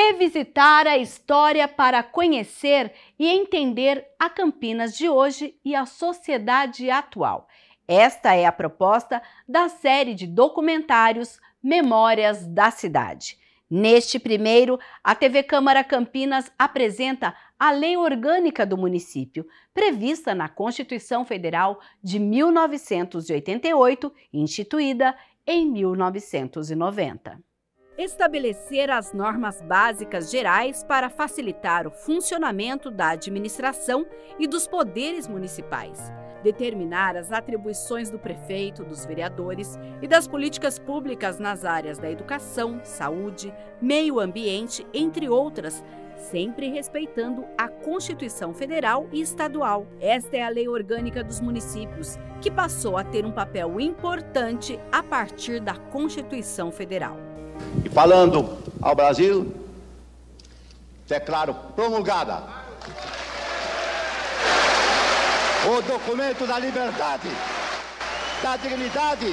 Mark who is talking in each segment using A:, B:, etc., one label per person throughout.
A: Revisitar a história para conhecer e entender a Campinas de hoje e a sociedade atual. Esta é a proposta da série de documentários Memórias da Cidade. Neste primeiro, a TV Câmara Campinas apresenta a Lei Orgânica do município, prevista na Constituição Federal de 1988, instituída em 1990. Estabelecer as normas básicas gerais para facilitar o funcionamento da administração e dos poderes municipais. Determinar as atribuições do prefeito, dos vereadores e das políticas públicas nas áreas da educação, saúde, meio ambiente, entre outras, sempre respeitando a Constituição Federal e Estadual. Esta é a Lei Orgânica dos Municípios, que passou a ter um papel importante a partir da Constituição Federal.
B: E falando ao Brasil, declaro promulgada o documento da liberdade, da dignidade,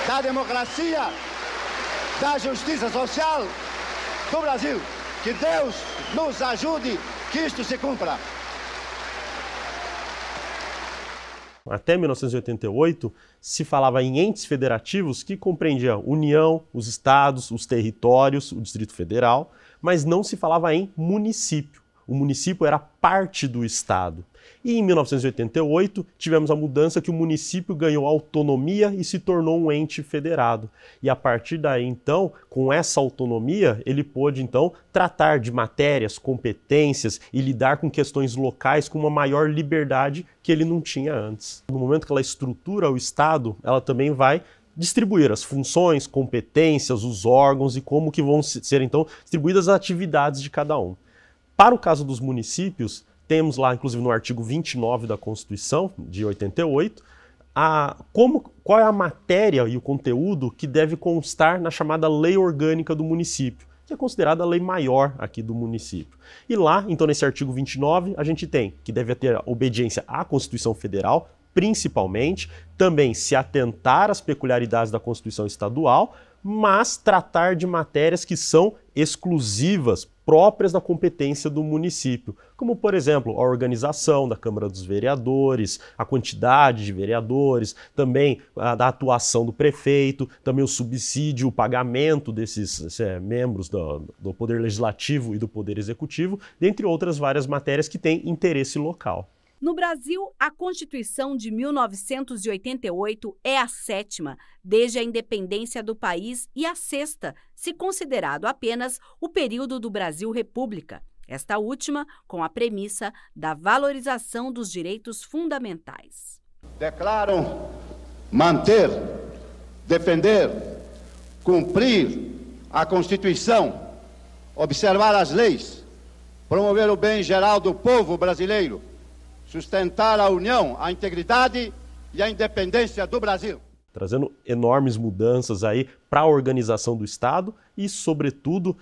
B: da democracia, da justiça social do Brasil. Que Deus nos ajude que isto se cumpra.
C: Até 1988, se falava em entes federativos que compreendia a União, os estados, os territórios, o Distrito Federal, mas não se falava em município. O município era parte do estado. E em 1988, tivemos a mudança que o município ganhou autonomia e se tornou um ente federado. E a partir daí, então, com essa autonomia, ele pôde, então, tratar de matérias, competências e lidar com questões locais com uma maior liberdade que ele não tinha antes. No momento que ela estrutura o Estado, ela também vai distribuir as funções, competências, os órgãos e como que vão ser, então, distribuídas as atividades de cada um. Para o caso dos municípios, temos lá, inclusive no artigo 29 da Constituição de 88, qual é a matéria e o conteúdo que deve constar na chamada Lei Orgânica do município, que é considerada a lei maior aqui do município. E lá, então, nesse artigo 29, a gente tem que deve ter obediência à Constituição Federal, principalmente, também se atentar às peculiaridades da Constituição Estadual, mas tratar de matérias que são exclusivas, próprias da competência do município, como, por exemplo, a organização da Câmara dos Vereadores, a quantidade de vereadores, também da atuação do prefeito, também o subsídio, o pagamento desses membros do Poder Legislativo e do Poder Executivo, dentre outras várias matérias que têm interesse local.
A: No Brasil, a Constituição de 1988 é a 7ª desde a independência do país e a 6ª, se considerado apenas o período do Brasil República. Esta última com a premissa da valorização dos direitos fundamentais.
B: Declaro manter, defender, cumprir a Constituição, observar as leis, promover o bem geral do povo brasileiro, sustentar a união, a integridade e a independência do Brasil.
C: Trazendo enormes mudanças aí para a organização do Estado e, sobretudo,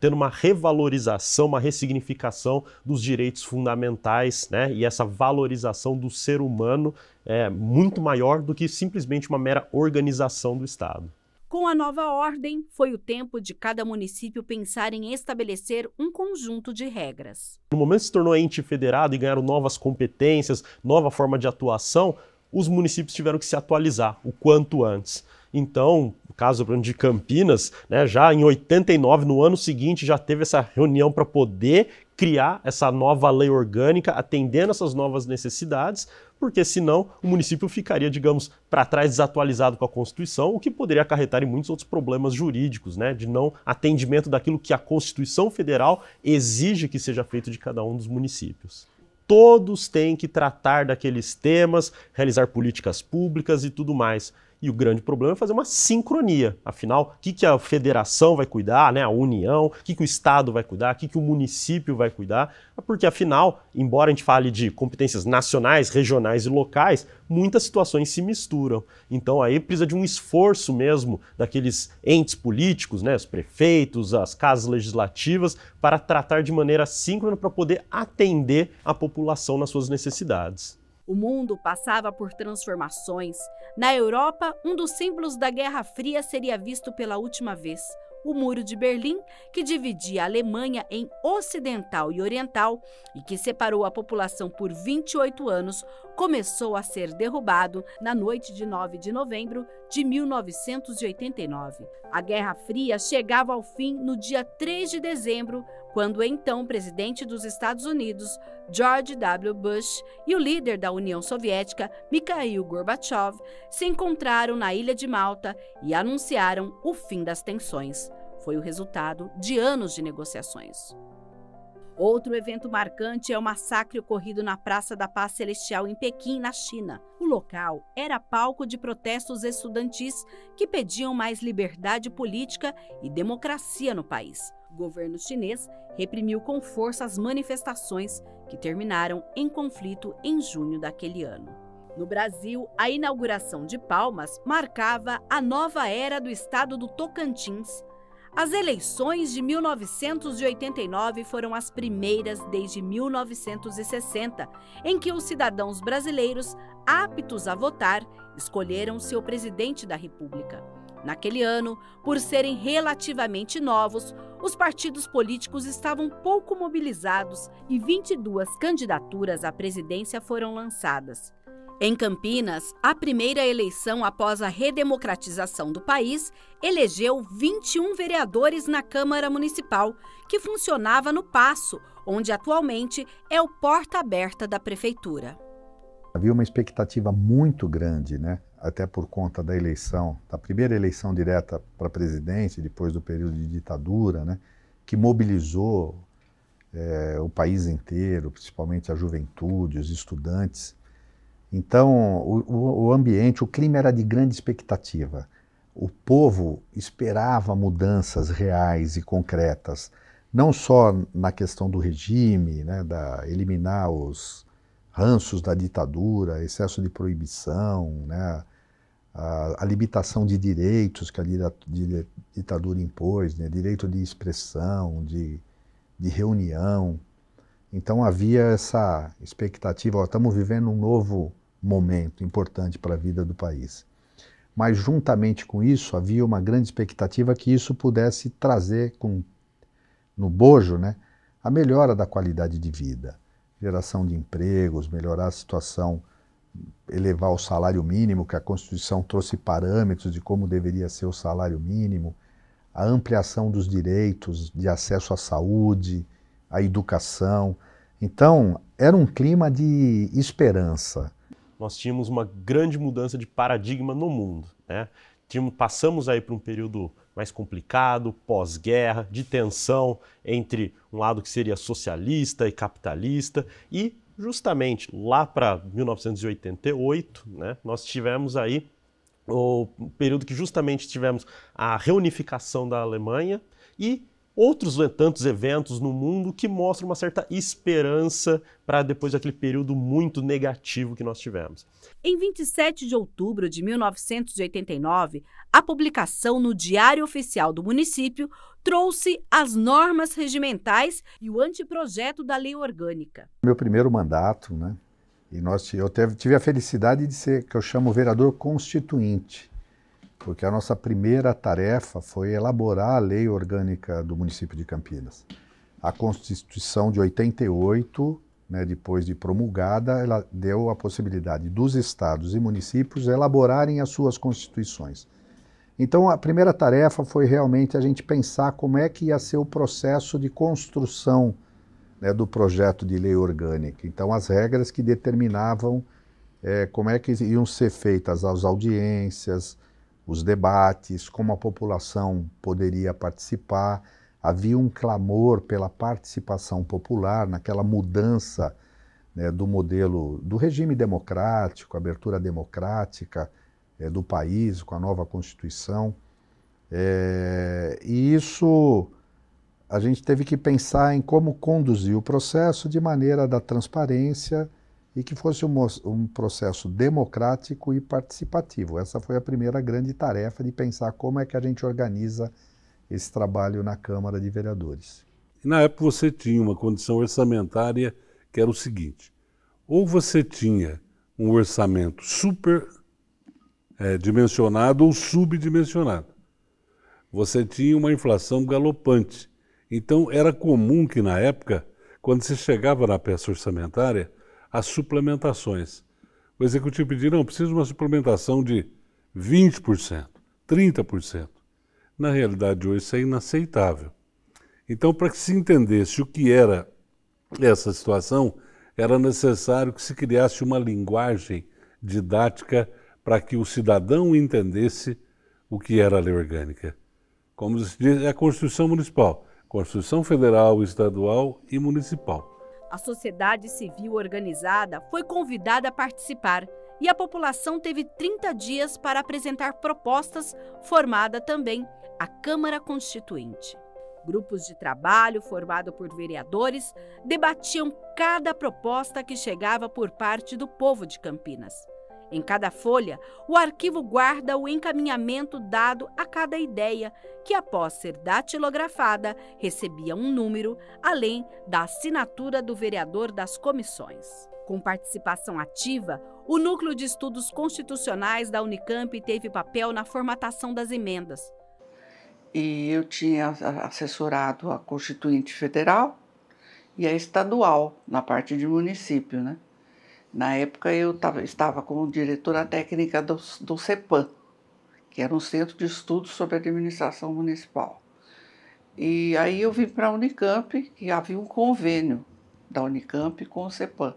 C: tendo uma revalorização, uma ressignificação dos direitos fundamentais, e essa valorização do ser humano é muito maior do que simplesmente uma mera organização do Estado.
A: Com a nova ordem, foi o tempo de cada município pensar em estabelecer um conjunto de regras.
C: No momento que se tornou ente federado e ganharam novas competências, nova forma de atuação, os municípios tiveram que se atualizar o quanto antes. Então, no caso de Campinas, já em 89, no ano seguinte, já teve essa reunião para poder criar essa nova lei orgânica, atendendo essas novas necessidades, porque senão o município ficaria, digamos, para trás, desatualizado com a Constituição, o que poderia acarretar em muitos outros problemas jurídicos, de não atendimento daquilo que a Constituição Federal exige que seja feito de cada um dos municípios. Todos têm que tratar daqueles temas, realizar políticas públicas e tudo mais. E o grande problema é fazer uma sincronia. Afinal, o que a federação vai cuidar, a União, o que o Estado vai cuidar, o que o município vai cuidar. Porque, afinal, embora a gente fale de competências nacionais, regionais e locais, muitas situações se misturam. Então, aí precisa de um esforço mesmo daqueles entes políticos, os prefeitos, as casas legislativas, para tratar de maneira síncrona para poder atender a população nas suas necessidades.
A: O mundo passava por transformações. Na Europa, um dos símbolos da Guerra Fria seria visto pela última vez. O Muro de Berlim, que dividia a Alemanha em ocidental e oriental e que separou a população por 28 anos, começou a ser derrubado na noite de 9 de novembro de 1989. A Guerra Fria chegava ao fim no dia 3 de dezembro, quando o então presidente dos Estados Unidos, George W. Bush, e o líder da União Soviética, Mikhail Gorbachev, se encontraram na ilha de Malta e anunciaram o fim das tensões. Foi o resultado de anos de negociações. Outro evento marcante é o massacre ocorrido na Praça da Paz Celestial em Pequim, na China. O local era palco de protestos estudantis que pediam mais liberdade política e democracia no país. O governo chinês reprimiu com força as manifestações, que terminaram em conflito em junho daquele ano. No Brasil, a inauguração de Palmas marcava a nova era do estado do Tocantins. As eleições de 1989 foram as primeiras desde 1960, em que os cidadãos brasileiros aptos a votar escolheram seu presidente da República. Naquele ano, por serem relativamente novos, os partidos políticos estavam pouco mobilizados e 22 candidaturas à presidência foram lançadas. Em Campinas, a primeira eleição após a redemocratização do país elegeu 21 vereadores na Câmara Municipal, que funcionava no Paço, onde atualmente é o porta aberta da Prefeitura.
D: Havia uma expectativa muito grande, né? Até por conta da eleição, da primeira eleição direta para presidente, depois do período de ditadura, né? Que mobilizou o país inteiro, principalmente a juventude, os estudantes. Então, o ambiente, o clima era de grande expectativa. O povo esperava mudanças reais e concretas, não só na questão do regime, né, eliminar os ranços da ditadura, excesso de proibição, né, a limitação de direitos que a ditadura impôs, né, direito de expressão, de reunião. Então havia essa expectativa, estamos vivendo um novo momento importante para a vida do país. Mas juntamente com isso, havia uma grande expectativa que isso pudesse trazer no bojo, né, a melhora da qualidade de vida, geração de empregos, melhorar a situação, elevar o salário mínimo, que a Constituição trouxe parâmetros de como deveria ser o salário mínimo, a ampliação dos direitos de acesso à saúde, à educação. Então, era um clima de esperança.
C: Nós tínhamos uma grande mudança de paradigma no mundo, né? Passamos aí por um período mais complicado, pós-guerra, de tensão entre um lado que seria socialista e capitalista, e justamente lá para 1988, né, nós tivemos aí o período que justamente tivemos a reunificação da Alemanha e outros tantos eventos no mundo que mostram uma certa esperança para depois daquele período muito negativo que nós tivemos.
A: Em 27 de outubro de 1989, a publicação no Diário Oficial do município trouxe as normas regimentais e o anteprojeto da lei orgânica.
D: Meu primeiro mandato, né? E eu tive a felicidade de ser, que eu chamo, vereador constituinte, porque a nossa primeira tarefa foi elaborar a lei orgânica do município de Campinas. A Constituição de 88, né, depois de promulgada, ela deu a possibilidade dos estados e municípios elaborarem as suas constituições. Então, a primeira tarefa foi realmente a gente pensar como é que ia ser o processo de construção, né, do projeto de lei orgânica. Então, as regras que determinavam como é que iam ser feitas as audiências, os debates, como a população poderia participar. Havia um clamor pela participação popular, naquela mudança, né, do modelo do regime democrático, abertura democrática do país, com a nova Constituição. E isso a gente teve que pensar em como conduzir o processo de maneira da transparência e que fosse um processo democrático e participativo. Essa foi a primeira grande tarefa, de pensar como é que a gente organiza esse trabalho na Câmara de Vereadores.
E: Na época você tinha uma condição orçamentária que era o seguinte: ou você tinha um orçamento dimensionado ou subdimensionado. Você tinha uma inflação galopante. Então, era comum que, na época, quando se chegava na peça orçamentária, as suplementações. O executivo pedia, não, precisa de uma suplementação de 20%, 30%. Na realidade, hoje, isso é inaceitável. Então, para que se entendesse o que era essa situação, era necessário que se criasse uma linguagem didática para que o cidadão entendesse o que era a lei orgânica. Como se diz, é a Constituição Municipal, Constituição Federal, Estadual e Municipal.
A: A sociedade civil organizada foi convidada a participar e a população teve 30 dias para apresentar propostas, formada também a Câmara Constituinte. Grupos de trabalho formados por vereadores debatiam cada proposta que chegava por parte do povo de Campinas. Em cada folha, o arquivo guarda o encaminhamento dado a cada ideia, que após ser datilografada, recebia um número, além da assinatura do vereador das comissões. Com participação ativa, o Núcleo de Estudos Constitucionais da Unicamp teve papel na formatação das emendas.
F: E eu tinha assessorado a Constituinte Federal e a Estadual, na parte de município, né? Na época eu estava como diretora técnica do CEPAM, que era um centro de estudos sobre administração municipal. E aí eu vim para a Unicamp, que havia um convênio da Unicamp com o CEPAM.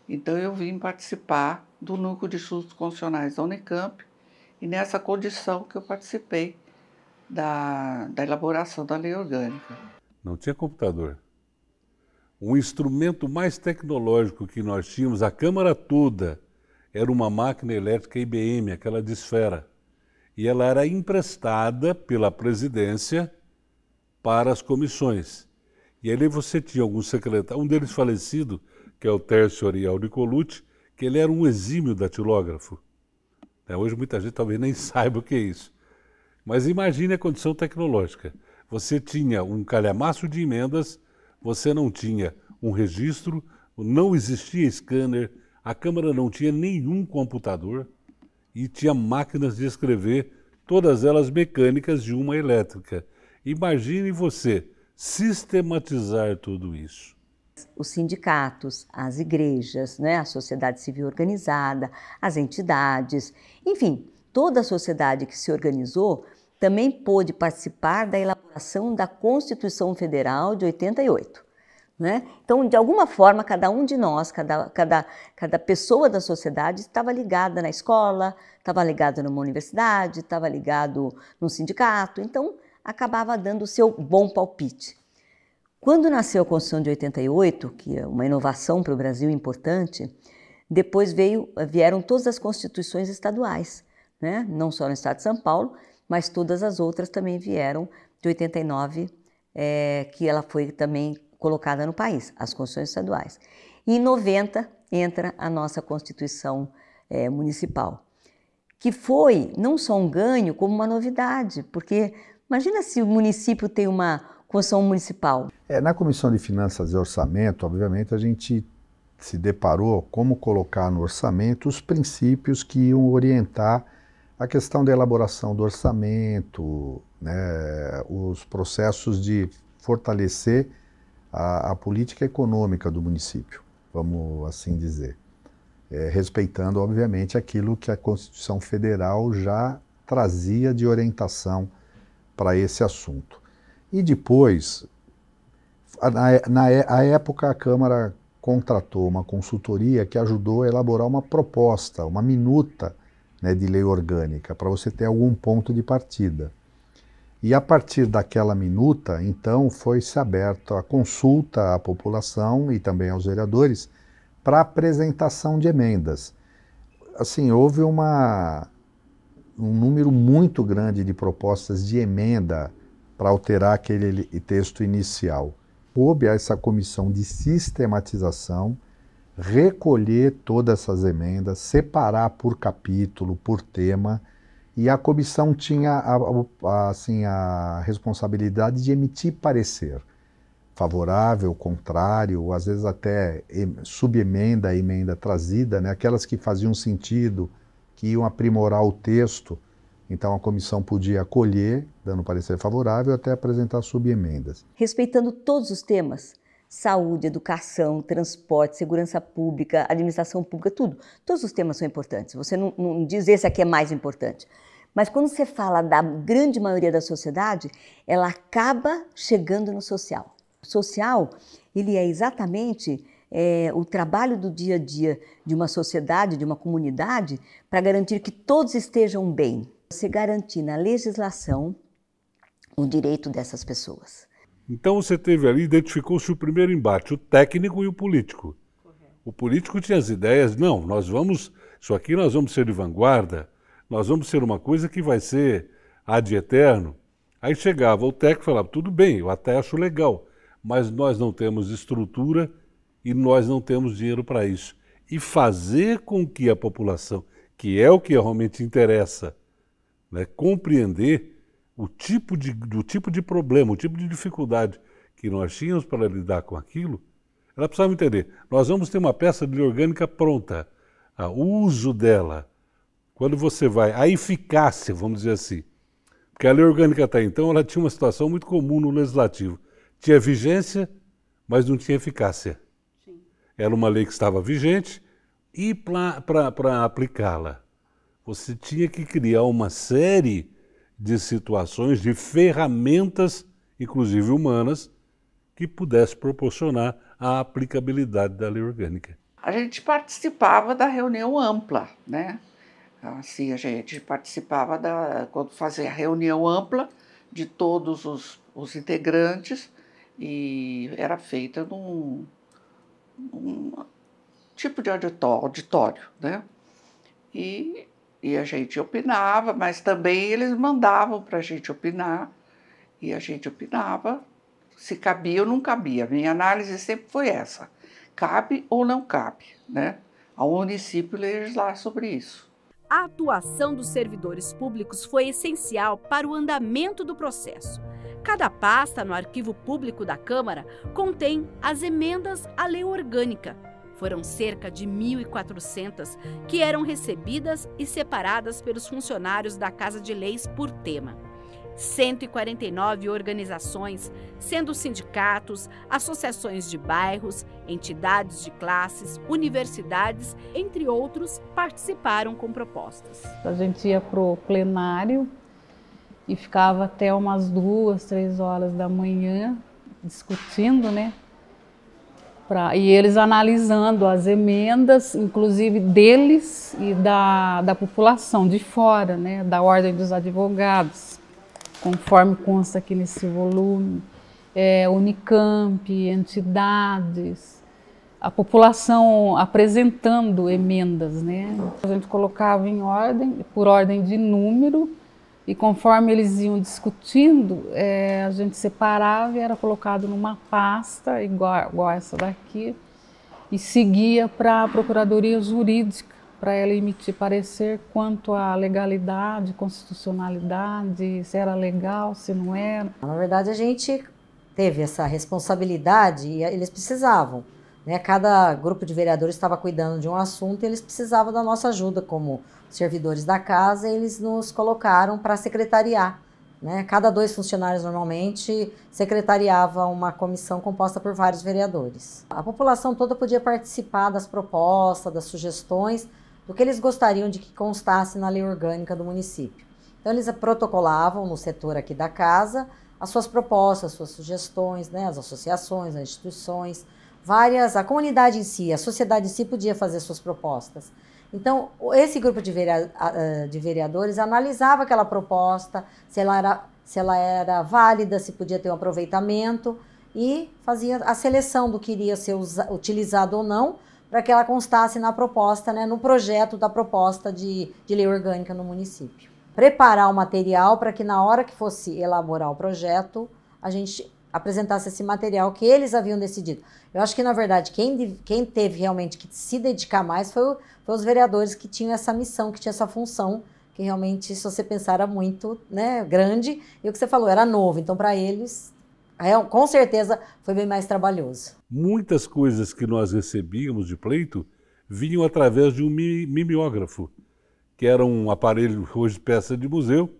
F: Então eu vim participar do Núcleo de Estudos Constitucionais da Unicamp e nessa condição que eu participei da elaboração da lei orgânica.
E: Não tinha computador. O instrumento mais tecnológico que nós tínhamos, a Câmara toda, era uma máquina elétrica IBM, aquela de esfera. E ela era emprestada pela presidência para as comissões. E ali você tinha alguns secretários, um deles falecido, que é o Tércio Ariel Nicolucci, que ele era um exímio datilógrafo. Hoje muita gente talvez nem saiba o que é isso. Mas imagine a condição tecnológica. Você tinha um calhamaço de emendas, você não tinha um registro, não existia scanner, a Câmara não tinha nenhum computador e tinha máquinas de escrever, todas elas mecânicas e uma elétrica. Imagine você sistematizar tudo isso.
G: Os sindicatos, as igrejas, né, a sociedade civil organizada, as entidades, enfim, toda a sociedade que se organizou também pôde participar da elaboração da Constituição Federal de 88. Né? Então, de alguma forma, cada um de nós, cada pessoa da sociedade estava ligada na escola, estava ligada numa universidade, estava ligado num sindicato, então acabava dando o seu bom palpite. Quando nasceu a Constituição de 88, que é uma inovação para o Brasil importante, depois vieram todas as constituições estaduais, né? Não só no estado de São Paulo, mas todas as outras também vieram de 89, que ela foi também colocada no país, as constituições estaduais. E em 90 entra a nossa Constituição Municipal, que foi não só um ganho, como uma novidade, porque imagina se o município tem uma Constituição Municipal.
D: Na Comissão de Finanças e Orçamento, obviamente, a gente se deparou como colocar no orçamento os princípios que iam orientar a questão da elaboração do orçamento, né, os processos de fortalecer a política econômica do município, vamos assim dizer, respeitando, obviamente, aquilo que a Constituição Federal já trazia de orientação para esse assunto. E depois, na época, a Câmara contratou uma consultoria que ajudou a elaborar uma proposta, uma minuta, né, de lei orgânica, para você ter algum ponto de partida. E a partir daquela minuta, então, foi-se aberta a consulta à população e também aos vereadores para apresentação de emendas. Assim, houve um número muito grande de propostas de emenda para alterar aquele texto inicial. Coube a essa comissão de sistematização recolher todas essas emendas, separar por capítulo, por tema, e a comissão tinha a responsabilidade de emitir parecer. favorável, contrário, ou às vezes até subemenda a emenda trazida, né? Aquelas que faziam sentido, que iam aprimorar o texto, então a comissão podia acolher, dando parecer favorável, até apresentar subemendas.
G: Respeitando todos os temas, saúde, educação, transporte, segurança pública, administração pública, tudo. Todos os temas são importantes, você não diz esse aqui é mais importante. Mas quando você fala da grande maioria da sociedade, ela acaba chegando no social. O social, ele é exatamente o trabalho do dia a dia de uma sociedade, de uma comunidade, para garantir que todos estejam bem. Você garantir na legislação o direito dessas pessoas.
E: Então você teve ali, identificou-se o primeiro embate, o técnico e o político. Correto. O político tinha as ideias, não, isso aqui nós vamos ser de vanguarda, nós vamos ser uma coisa que vai ser ad eterno. Aí chegava o técnico e falava, tudo bem, eu até acho legal, mas nós não temos estrutura e nós não temos dinheiro para isso. E fazer com que a população, que é o que realmente interessa, né, compreender do tipo de problema, o tipo de dificuldade que nós tínhamos para lidar com aquilo, ela precisava entender. Nós vamos ter uma peça de lei orgânica pronta, o uso dela, quando você vai, a eficácia, vamos dizer assim, porque a lei orgânica até então, ela tinha uma situação muito comum no legislativo. Tinha vigência, mas não tinha eficácia. Sim. Era uma lei que estava vigente e para aplicá-la, você tinha que criar uma série de situações, de ferramentas, inclusive humanas, que pudesse proporcionar a aplicabilidade da lei orgânica.
F: A gente participava da reunião ampla, né? Assim, a gente participava quando fazia a reunião ampla de todos os integrantes e era feita num tipo de auditório, né? E a gente opinava, mas também eles mandavam para a gente opinar e a gente opinava se cabia ou não cabia. Minha análise sempre foi essa, cabe ou não cabe, né? Ao município legislar sobre isso.
A: A atuação dos servidores públicos foi essencial para o andamento do processo. Cada pasta no arquivo público da Câmara contém as emendas à lei orgânica. Foram cerca de 1.400 que eram recebidas e separadas pelos funcionários da Casa de Leis por tema. 149 organizações, sendo sindicatos, associações de bairros, entidades de classes, universidades, entre outros, participaram com propostas.
H: A gente ia para o plenário e ficava até umas 2, 3 horas da manhã discutindo, né? E eles analisando as emendas, inclusive deles e da população de fora, né? Da Ordem dos Advogados, conforme consta aqui nesse volume, Unicamp, entidades, a população apresentando emendas, né? A gente colocava em ordem, por ordem de número, e conforme eles iam discutindo, a gente separava e era colocado numa pasta, igual essa daqui, e seguia para a Procuradoria Jurídica, para ela emitir parecer quanto à legalidade, constitucionalidade, se era legal, se não era.
G: Na verdade, a gente teve essa responsabilidade e eles precisavam, né? Cada grupo de vereadores estava cuidando de um assunto e eles precisavam da nossa ajuda como servidores da casa, e eles nos colocaram para secretariar, né? Cada 2 funcionários normalmente secretariava uma comissão composta por vários vereadores. A população toda podia participar das propostas, das sugestões, do que eles gostariam de que constasse na lei orgânica do município. Então eles protocolavam no setor aqui da casa as suas propostas, as suas sugestões, né? As associações, as instituições, a comunidade em si, a sociedade em si podia fazer suas propostas. Então, esse grupo de vereadores analisava aquela proposta, se ela era válida, se podia ter um aproveitamento, e fazia a seleção do que iria ser utilizado ou não, para que ela constasse na proposta, né, no projeto da proposta de lei orgânica no município. Preparar o material para que na hora que fosse elaborar o projeto, a gente apresentasse esse material que eles haviam decidido. Eu acho que, na verdade, quem teve realmente que se dedicar mais foi os vereadores que tinham essa missão, que tinham essa função, que realmente, se você pensar, era muito, né, grande, e o que você falou, era novo. Então, para eles, Com certeza foi bem mais trabalhoso.
E: Muitas coisas que nós recebíamos de pleito vinham através de um mimeógrafo, que era um aparelho hoje peça de museu,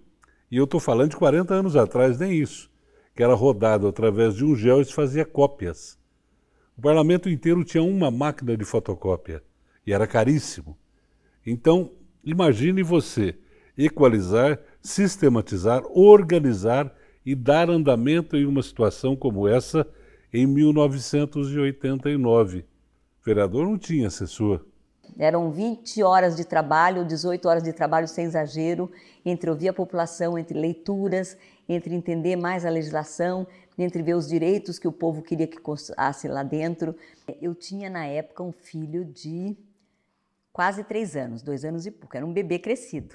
E: e eu estou falando de 40 anos atrás, nem isso, que era rodado através de um gel e se fazia cópias. O parlamento inteiro tinha uma máquina de fotocópia, e era caríssimo. Então, imagine você equalizar, sistematizar, organizar e dar andamento em uma situação como essa em 1989. O vereador não tinha assessor.
G: Eram 20 horas de trabalho, 18 horas de trabalho sem exagero, entre ouvir a população, entre leituras, entre entender mais a legislação, entre ver os direitos que o povo queria que constasse lá dentro. Eu tinha na época um filho de quase 3 anos, 2 anos e pouco, era um bebê crescido.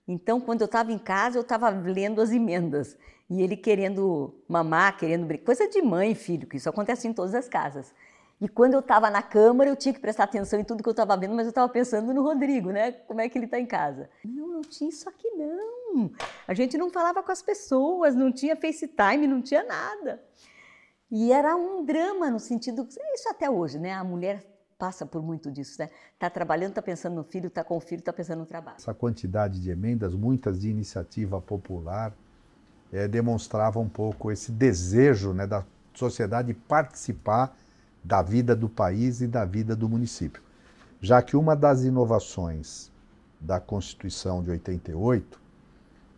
G: Então, quando eu estava em casa, eu estava lendo as emendas. E ele querendo mamar, querendo brincar. Coisa de mãe e filho, que isso acontece em todas as casas. E quando eu estava na Câmara, eu tinha que prestar atenção em tudo que eu estava vendo, mas eu estava pensando no Rodrigo, né? Como é que ele está em casa. Não tinha isso aqui, não. A gente não falava com as pessoas, não tinha FaceTime, não tinha nada. E era um drama no sentido... Isso até hoje, né? A mulher passa por muito disso, né? Está trabalhando, está pensando no filho, está com o filho, está pensando no trabalho.
D: Essa quantidade de emendas, muitas de iniciativa popular, demonstrava um pouco esse desejo, né, da sociedade participar da vida do país e da vida do município. Já que uma das inovações da Constituição de 88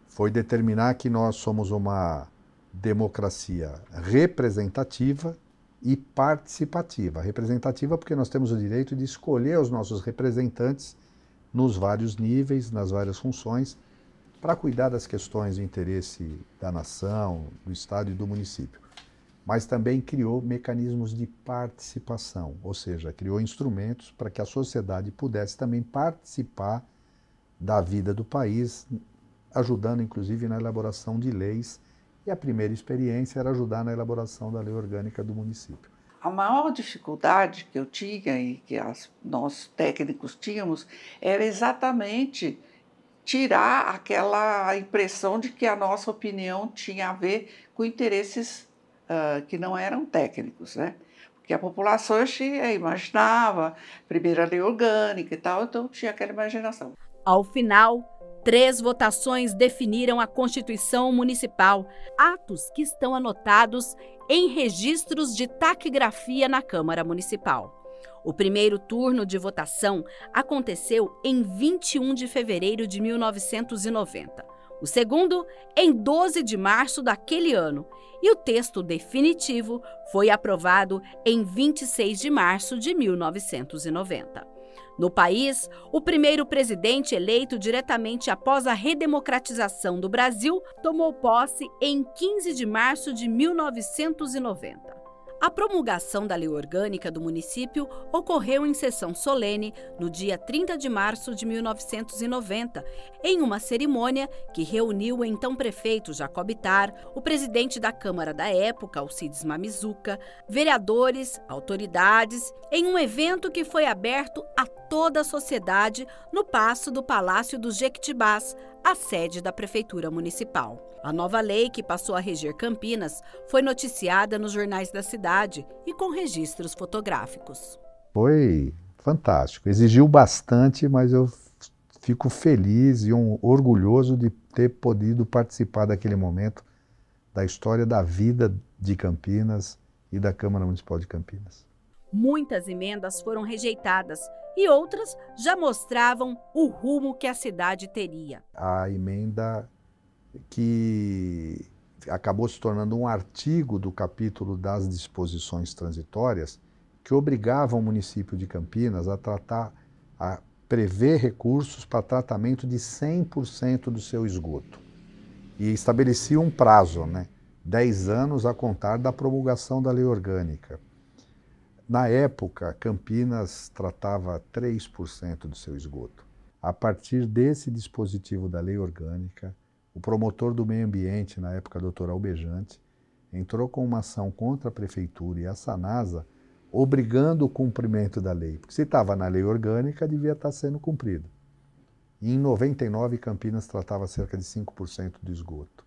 D: foi determinar que nós somos uma democracia representativa e participativa. Representativa porque nós temos o direito de escolher os nossos representantes nos vários níveis, nas várias funções, para cuidar das questões de interesse da nação, do Estado e do município. Mas também criou mecanismos de participação, ou seja, criou instrumentos para que a sociedade pudesse também participar da vida do país, ajudando inclusive na elaboração de leis. E a primeira experiência era ajudar na elaboração da lei orgânica do município.
F: A maior dificuldade que eu tinha e que nós técnicos tínhamos era exatamente tirar aquela impressão de que a nossa opinião tinha a ver com interesses que não eram técnicos, né? Porque a população imaginava primeira lei orgânica e tal, então tinha aquela imaginação.
A: Ao final, 3 votações definiram a Constituição Municipal, atos que estão anotados em registros de taquigrafia na Câmara Municipal. O primeiro turno de votação aconteceu em 21 de fevereiro de 1990. O segundo, em 12 de março daquele ano. E o texto definitivo foi aprovado em 26 de março de 1990. No país, o primeiro presidente eleito diretamente após a redemocratização do Brasil tomou posse em 15 de março de 1990. A promulgação da Lei Orgânica do município ocorreu em sessão solene no dia 30 de março de 1990, em uma cerimônia que reuniu o então prefeito Jacob Ittar, o presidente da Câmara da época, Alcides Mamizuca, vereadores, autoridades, em um evento que foi aberto a toda a sociedade no passo do Palácio dos Jequitibás, a sede da Prefeitura Municipal. A nova lei que passou a reger Campinas foi noticiada nos jornais da cidade e com registros fotográficos.
D: Foi fantástico, exigiu bastante, mas eu fico feliz e orgulhoso de ter podido participar daquele momento da história da vida de Campinas e da Câmara Municipal de Campinas.
A: Muitas emendas foram rejeitadas e outras já mostravam o rumo que a cidade teria.
D: A emenda que acabou se tornando um artigo do capítulo das disposições transitórias que obrigava o município de Campinas a prever recursos para tratamento de 100% do seu esgoto. E estabelecia um prazo, 10 anos a contar da promulgação da lei orgânica. Na época, Campinas tratava 3% do seu esgoto. A partir desse dispositivo da lei orgânica, o promotor do meio ambiente, na época, Dr. Albejante, entrou com uma ação contra a prefeitura e a Sanasa, obrigando o cumprimento da lei. Porque se estava na lei orgânica, devia estar sendo cumprido. E em 99, Campinas tratava cerca de 5% do esgoto.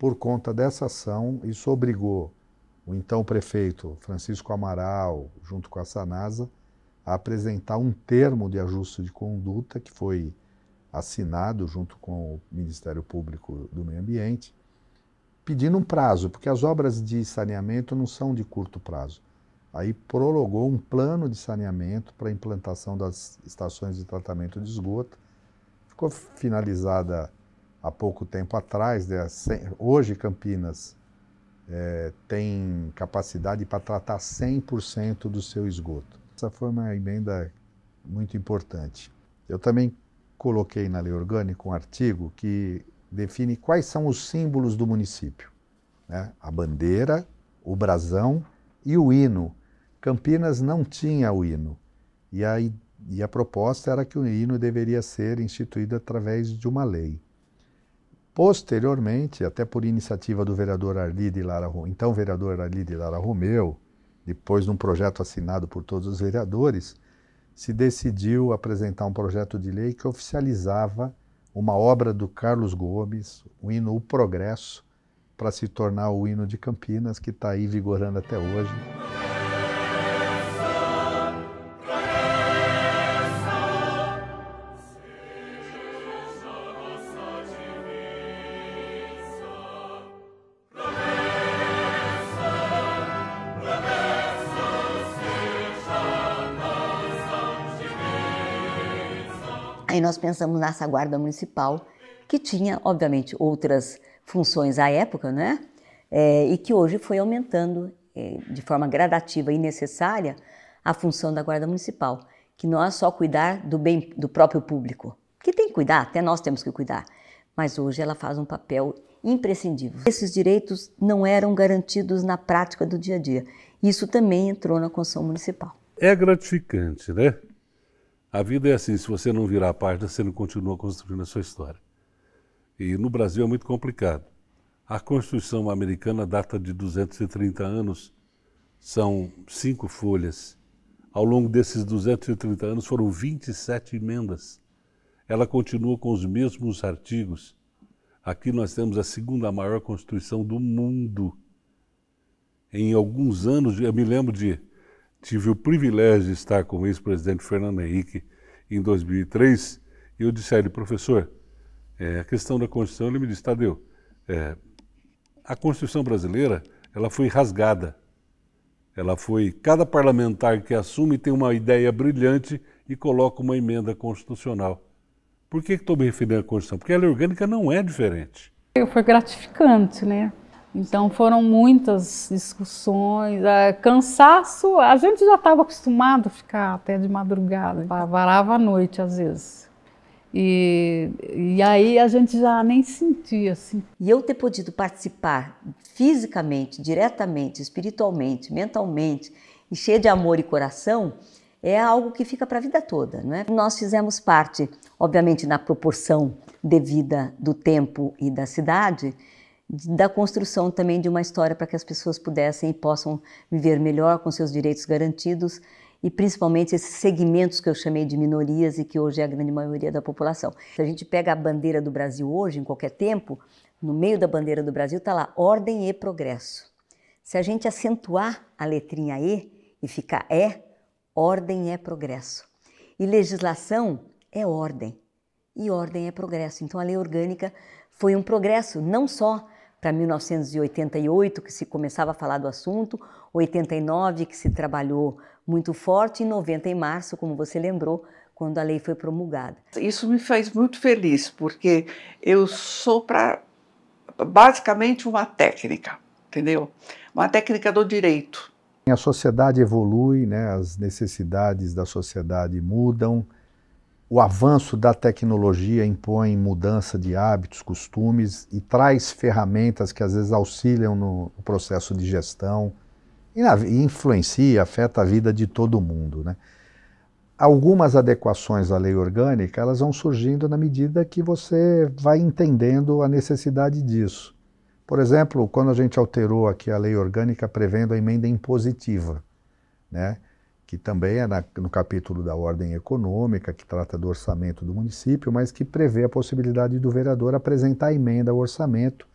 D: por conta dessa ação. Isso obrigou o então prefeito Francisco Amaral, junto com a Sanasa, a apresentar um termo de ajuste de conduta que foi assinado junto com o Ministério Público do Meio Ambiente, pedindo um prazo, porque as obras de saneamento não são de curto prazo. Aí prorrogou um plano de saneamento para a implantação das estações de tratamento de esgoto. Ficou finalizada há pouco tempo atrás. Hoje Campinas tem capacidade para tratar 100% do seu esgoto. Essa foi uma emenda muito importante. Eu também coloquei na lei orgânica um artigo que define quais são os símbolos do município, né? A bandeira, o brasão e o hino. Campinas não tinha o hino, e a proposta era que o hino deveria ser instituído através de uma lei. Posteriormente, até por iniciativa do vereador Arlide Lara Romeu, então vereador Arlide Lara Romeu, depois de um projeto assinado por todos os vereadores, se decidiu apresentar um projeto de lei que oficializava uma obra do Carlos Gomes, o hino O Progresso, para se tornar o hino de Campinas, que está aí vigorando até hoje.
G: Aí nós pensamos nessa guarda municipal, que tinha, obviamente, outras funções à época, né? E que hoje foi aumentando de forma gradativa e necessária a função da guarda municipal, que não é só cuidar do bem do próprio público, que tem que cuidar, até nós temos que cuidar, mas hoje ela faz um papel imprescindível. Esses direitos não eram garantidos na prática do dia a dia. Isso também entrou na Constituição Municipal.
E: É gratificante, né? A vida é assim, se você não virar a página, você não continua construindo a sua história. E no Brasil é muito complicado. A Constituição americana data de 230 anos, são 5 folhas. Ao longo desses 230 anos foram 27 emendas. Ela continua com os mesmos artigos. Aqui nós temos a segunda maior Constituição do mundo. Em alguns anos, eu me lembro tive o privilégio de estar com o ex-presidente Fernando Henrique em 2003, e eu disse a ele, professor, a questão da Constituição, ele me disse, Tadeu, a Constituição brasileira, ela foi rasgada. Cada parlamentar que assume tem uma ideia brilhante e coloca uma emenda constitucional. Por que estou me referindo à Constituição? Porque a lei orgânica não é diferente.
H: Foi gratificante, né? Então foram muitas discussões, cansaço, a gente já estava acostumado a ficar até de madrugada, varava à noite às vezes. E aí a gente já nem sentia assim.
G: E eu ter podido participar fisicamente, diretamente, espiritualmente, mentalmente, e cheia de amor e coração, é algo que fica para a vida toda, não é? Nós fizemos parte, obviamente na proporção devida do tempo e da cidade, da construção também de uma história para que as pessoas pudessem e possam viver melhor com seus direitos garantidos e principalmente esses segmentos que eu chamei de minorias e que hoje é a grande maioria da população. Se a gente pega a bandeira do Brasil hoje, em qualquer tempo, no meio da bandeira do Brasil está lá, ordem e progresso. Se a gente acentuar a letrinha E e ficar ordem é progresso. E legislação é ordem, e ordem é progresso. Então a lei orgânica foi um progresso, não só para 1988, que se começava a falar do assunto, 89, que se trabalhou muito forte, e 90 em março, como você lembrou, quando a lei foi promulgada.
F: Isso me fez muito feliz, porque eu sou basicamente uma técnica, entendeu? Uma técnica do direito.
D: A sociedade evolui, né? As necessidades da sociedade mudam, o avanço da tecnologia impõe mudança de hábitos, costumes e traz ferramentas que às vezes auxiliam no processo de gestão e influencia, afeta a vida de todo mundo, né? Algumas adequações à lei orgânica, elas vão surgindo na medida que você vai entendendo a necessidade disso. Por exemplo, quando a gente alterou aqui a lei orgânica prevendo a emenda impositiva, né? Que também é no capítulo da ordem econômica, que trata do orçamento do município, mas que prevê a possibilidade do vereador apresentar emenda ao orçamento,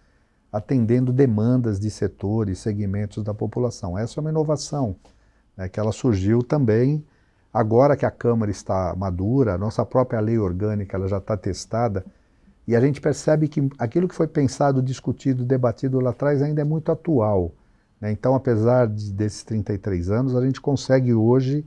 D: atendendo demandas de setores, segmentos da população. Essa é uma inovação, né, que ela surgiu também agora que a Câmara está madura, a nossa própria lei orgânica ela já está testada, e a gente percebe que aquilo que foi pensado, discutido, debatido lá atrás ainda é muito atual, né? Então, apesar desses 33 anos, a gente consegue hoje,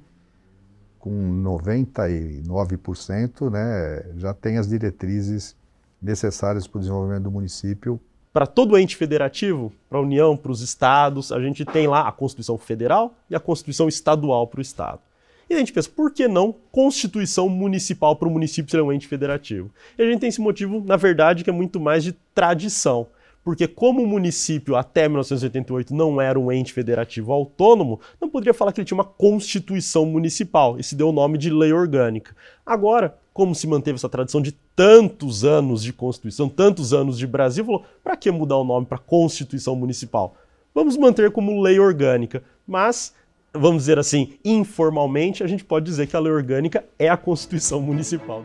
D: com 99%, né, já tem as diretrizes necessárias para o desenvolvimento do município.
C: Para todo ente federativo, para a União, para os estados, a gente tem lá a Constituição Federal e a Constituição Estadual para o estado. E a gente pensa, por que não Constituição Municipal para o município ser um ente federativo? E a gente tem esse motivo, na verdade, que é muito mais de tradição. Porque como o município, até 1988, não era um ente federativo autônomo, não poderia falar que ele tinha uma Constituição Municipal, e se deu o nome de Lei Orgânica. Agora, como se manteve essa tradição de tantos anos de Constituição, tantos anos de Brasil, falou, para que mudar o nome para Constituição Municipal? Vamos manter como Lei Orgânica, mas, vamos dizer assim, informalmente, a gente pode dizer que a Lei Orgânica é a Constituição Municipal.